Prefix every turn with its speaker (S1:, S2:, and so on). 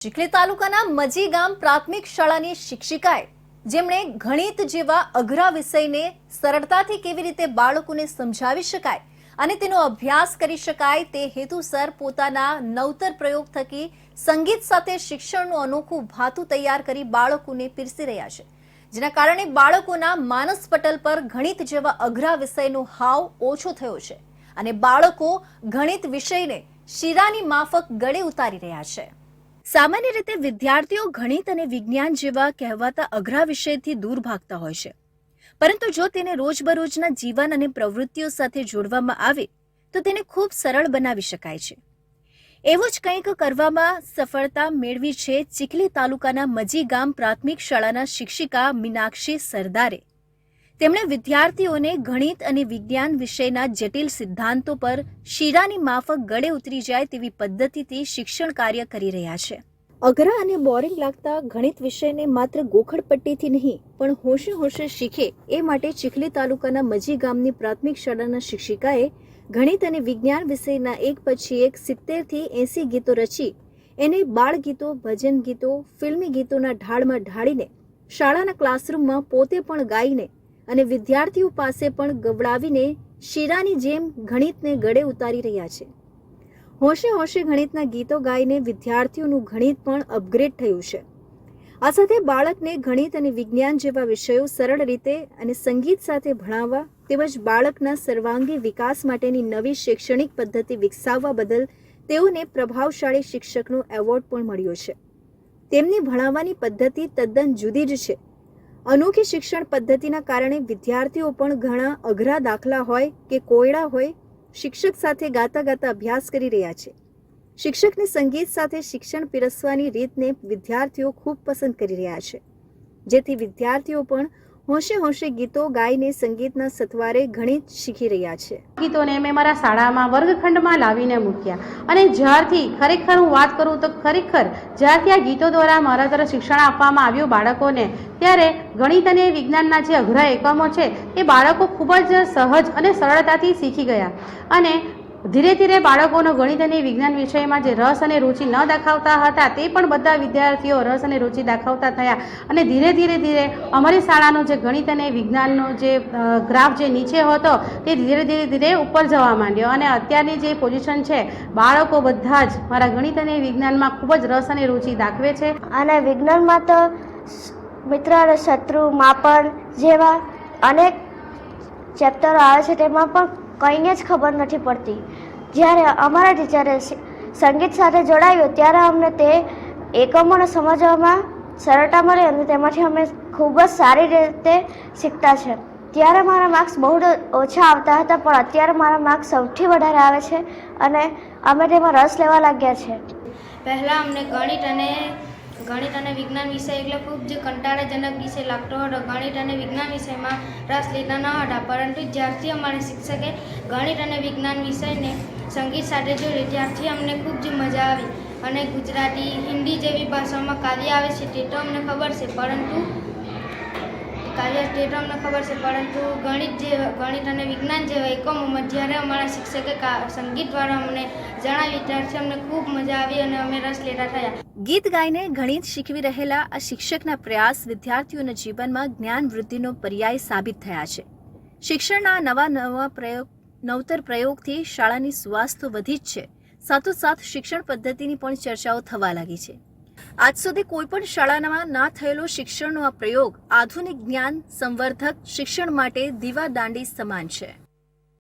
S1: ચીખલી તાલુકાના મજી ગામ પ્રાથમિક શાળાની શિક્ષિકાએ જેમણે ગણિત જેવા અઘરા વિષયને સરળતાથી કેવી રીતે બાળકોને સમજાવી શકાય અને તેનો અભ્યાસ કરી શકાય તે હેતુસર પોતાના નવતર પ્રયોગ થકી સંગીત સાથે શિક્ષણનું અનોખું ભાતું તૈયાર કરી બાળકોને પીરસી રહ્યા છે, જેના કારણે બાળકોના માનસ પટલ પર ગણિત જેવા અઘરા વિષયનો હાવ ઓછો થયો છે અને બાળકો ગણિત વિષયને શીરાની માફક ગળે ઉતારી રહ્યા છે। સામાન્ય રીતે વિદ્યાર્થીઓ ગણિત અને વિજ્ઞાન જેવા કહેવાતા અઘરા વિષયથી દૂર ભાગતા હોય છે, પરંતુ જો તેને રોજબરોજના જીવન અને પ્રવૃત્તિઓ સાથે જોડવામાં આવે તો તેને ખૂબ સરળ બનાવી શકાય છે। એવું જ કંઈક કરવામાં સફળતા મેળવી છે ચીખલી તાલુકાના મજી ગામ પ્રાથમિક શાળાના શિક્ષિકા મીનાક્ષી સરદારે। તેમણે વિદ્યાર્થીઓને ગણિત અને વિજ્ઞાન વિષયના જટિલ સિદ્ધાંતો પર શીરાની માફક ગળે ઉતરી જાય તેવી પદ્ધતિથી શિક્ષણ કાર્ય કરી રહ્યા છે। અઘરા અને બોરિંગ લાગતા ગણિત વિષયને માત્ર ગોખડપટ્ટીથી નહીં પણ હોશે હોશે શીખે એ માટે ચીખલી તાલુકાના મજી ગામની પ્રાથમિક શાળાના શિક્ષિકાએ ગણિત અને વિજ્ઞાન વિષયના એક પછી એક 70 થી 80 ગીતો રચી એને બાળ ગીતો, ભજન ગીતો, ફિલ્મી ગીતોના ઢાળમાં ઢાળીને શાળાના ક્લાસરૂમમાં પોતે પણ ગાઈને અને વિદ્યાર્થીઓ પાસે પણ ગવડાવીને શીરાની જેમ ગણિતને ગળે ઉતારી રહ્યા છે। હોશે હોશે ગણિતના ગીતો ગાઈને વિદ્યાર્થીઓનું ગણિત પણ અપગ્રેડ થયું છે। આ સાથે બાળકને ગણિત અને વિજ્ઞાન જેવા વિષયો સરળ રીતે અને સંગીત સાથે ભણાવવા તેમજ બાળકના સર્વાંગી વિકાસ માટેની નવી શૈક્ષણિક પદ્ધતિ વિકસાવવા બદલ તેઓને પ્રભાવશાળી શિક્ષકનો એવોર્ડ પણ મળ્યો છે। તેમની ભણાવવાની પદ્ધતિ તદ્દન જુદી જ છે। અનોખી શિક્ષણ પદ્ધતિના કારણે વિદ્યાર્થીઓ પણ ઘણા અઘરા દાખલા હોય કે કોયડા હોય શિક્ષક સાથે ગાતા ગાતા અભ્યાસ કરી રહ્યા છે। શિક્ષકની સંગીત સાથે શિક્ષણ પીરસવાની રીતને વિદ્યાર્થીઓ ખૂબ પસંદ કરી રહ્યા છે, જેથી વિદ્યાર્થીઓ પણ હોશે હોશે ગીતો ગાઈને સંગીતના સથવારે ગણિત શીખી રહ્યા છે।
S2: ગીતોને મેં મારા શાળામાં વર્ગખંડમાં લાવીને મૂક્યા અને જ્યારથી ખરેખર હું વાત કરું તો ખરેખર જ્યારથી આ ગીતો દ્વારા મારા તરફ શિક્ષણ આપવામાં આવ્યું બાળકોને, ત્યારે ગણિત અને વિજ્ઞાનના જે અઘરા એકમો છે એ બાળકો ખૂબ જ સહજ અને સરળતાથી શીખી ગયા અને ધીરે ધીરે બાળકોનો ગણિત અને વિજ્ઞાન વિષયમાં જે રસ અને રુચિ ન દાખવતા હતા તે પણ બધા વિદ્યાર્થીઓ રસ અને રુચિ દાખવતા થયા અને ધીરે ધીરે અમારી શાળાનો જે ગણિત અને વિજ્ઞાનનો જે ગ્રાફ જે નીચે હતો તે ધીરે ધીરે ઉપર જવા માંડ્યો અને અત્યારની જે પોઝિશન છે બાળકો બધા જ મારા ગણિત અને વિજ્ઞાનમાં ખૂબ જ રસ અને રુચિ દાખવે છે।
S3: અને વિજ્ઞાનમાં તો મિત્ર અને શત્રુ, માપન જેવા અનેક ચેપ્ટરો આવે છે, તેમાં પણ કંઈને જ ખબર નથી પડતી। જ્યારે અમારા ટીચરે સંગીત સાથે જોડાયું ત્યારે અમને તે એકમોને સમજવામાં સરળતા મળી અને તેમાંથી અમે ખૂબ જ સારી રીતે શીખતા છે। ત્યારે મારા માર્ક્સ બહુ ઓછા આવતા હતા, પણ અત્યારે મારા માર્ક્સ સૌથી વધારે આવે છે અને અમે તેમાં રસ લેવા લાગ્યા છે।
S4: પહેલાં અમને ગણિત અને વિજ્ઞાન વિષય એટલે ખૂબ જ કંટાળાજનક વિષય લાગતો હતો। ગણિત અને વિજ્ઞાન વિષયમાં રસ લેતા ન હતા, પરંતુ જ્યારથી અમારા શિક્ષકે ગણિત અને વિજ્ઞાન વિષયને સંગીત સાથે જોડ્યો ત્યારથી અમને ખૂબ જ મજા આવી અને ગુજરાતી, હિન્દી જેવી ભાષામાં કાવ્ય આવે છે તે તો અમને ખબર છે, પરંતુ ગણિત અને વિજ્ઞાન જેવા એકમોમાં જ્યારે અમારા શિક્ષકે સંગીત દ્વારા અમને જણાવ્યું ત્યારથી અમને ખૂબ મજા આવી અને અમે રસ લેતા થયા।
S1: ગીત ગાઈને ગણિત શીખવી રહેલા આ શિક્ષકના પ્રયાસ વિદ્યાર્થીઓના જીવનમાં જ્ઞાન વૃદ્ધિનો પર્યાય સાબિત થયા છે। શિક્ષણના નવતર પ્રયોગથી શાળાની સુવાસ તો વધી જ છે, સાથોસાથ શિક્ષણ પદ્ધતિની પણ ચર્ચાઓ થવા લાગી છે। આજ સુધી કોઈ પણ શાળામાં ના થયેલો શિક્ષણનો આ પ્રયોગ આધુનિક જ્ઞાન સંવર્ધક શિક્ષણ માટે દીવાદાંડી સમાન છે।